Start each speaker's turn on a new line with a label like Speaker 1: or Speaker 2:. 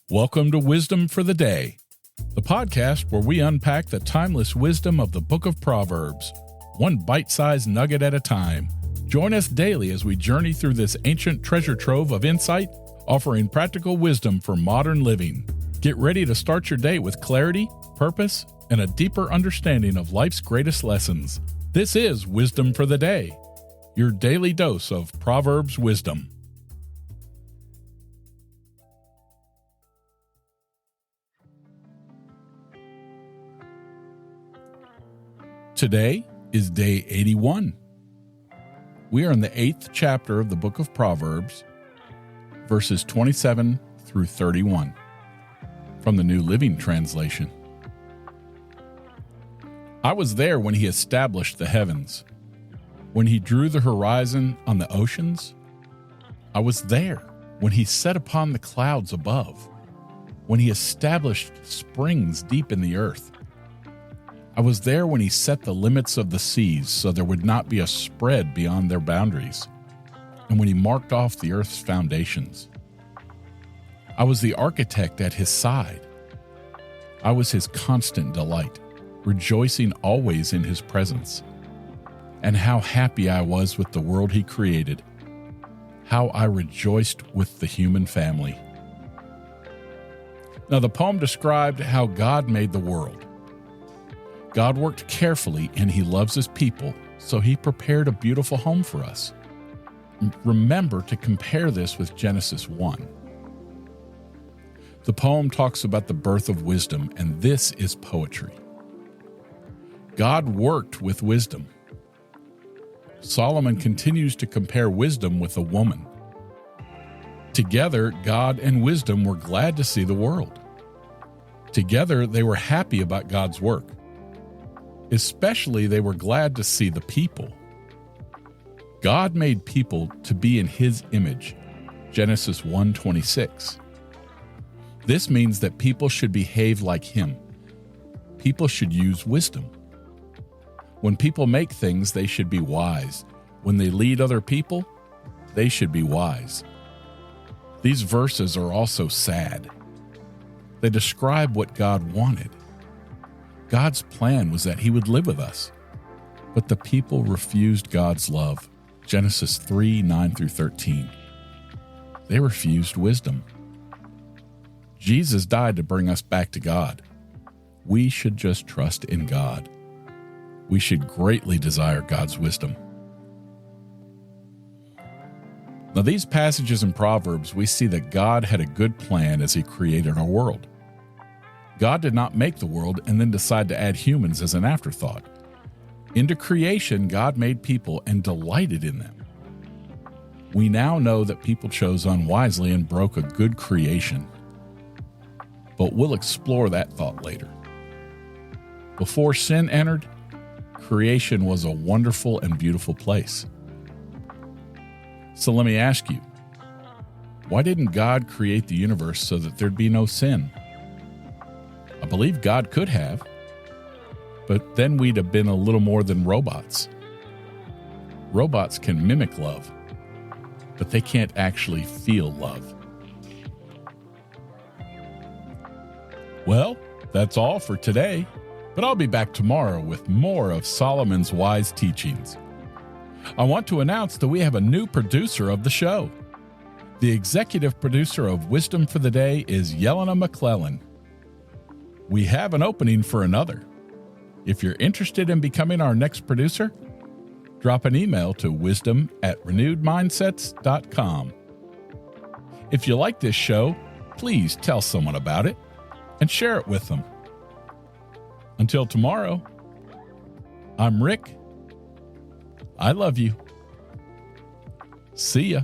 Speaker 1: Welcome to Wisdom for the Day, the podcast where we unpack the timeless wisdom of the book of Proverbs, one bite-sized nugget at a time. Join us daily as we journey through this ancient treasure trove of insight, offering practical wisdom for modern living. Get ready to start your day with clarity, purpose, and a deeper understanding of life's greatest lessons. This is Wisdom for the Day, your daily dose of Proverbs wisdom. Today is day 81. We are in the 8th chapter of the book of Proverbs, verses 27 through 31, from the New Living Translation. I was there when he established the heavens, when he drew the horizon on the oceans. I was there when he set upon the clouds above, when he established springs deep in the earth. I was there when he set the limits of the seas so there would not be a spread beyond their boundaries, and when he marked off the earth's foundations. I was the architect at his side. I was his constant delight, rejoicing always in his presence. And how happy I was with the world he created. How I rejoiced with the human family. Now, the poem described how God made the world. God worked carefully and he loves his people, so he prepared a beautiful home for us. Remember to compare this with Genesis 1. The poem talks about the birth of wisdom, and this is poetry. God worked with wisdom. Solomon continues to compare wisdom with a woman. Together, God and wisdom were glad to see the world. Together, they were happy about God's work. Especially, they were glad to see the people. God made people to be in his image, Genesis 1:26. This means that people should behave like him. People should use wisdom. When people make things, they should be wise. When they lead other people, they should be wise. These verses are also sad. They describe what God wanted. God's plan was that he would live with us, but the people refused God's love. Genesis 3:9-13. They refused wisdom. Jesus died to bring us back to God. We should just trust in God. We should greatly desire God's wisdom. Now, these passages in Proverbs, we see that God had a good plan as he created our world. God did not make the world and then decide to add humans as an afterthought. Into creation, God made people and delighted in them. We now know that people chose unwisely and broke a good creation. But we'll explore that thought later. Before sin entered, creation was a wonderful and beautiful place. So let me ask you, why didn't God create the universe so that there'd be no sin? I believe God could have, but then we'd have been a little more than robots. Robots can mimic love, but they can't actually feel love. Well, that's all for today, but I'll be back tomorrow with more of Solomon's wise teachings. I want to announce that we have a new producer of the show. The executive producer of Wisdom for the Day is Yelena McClellan. We have an opening for another. If you're interested in becoming our next producer, drop an email to wisdom@renewedmindsets.com. If you like this show, please tell someone about it and share it with them. Until tomorrow, I'm Rick. I love you. See ya.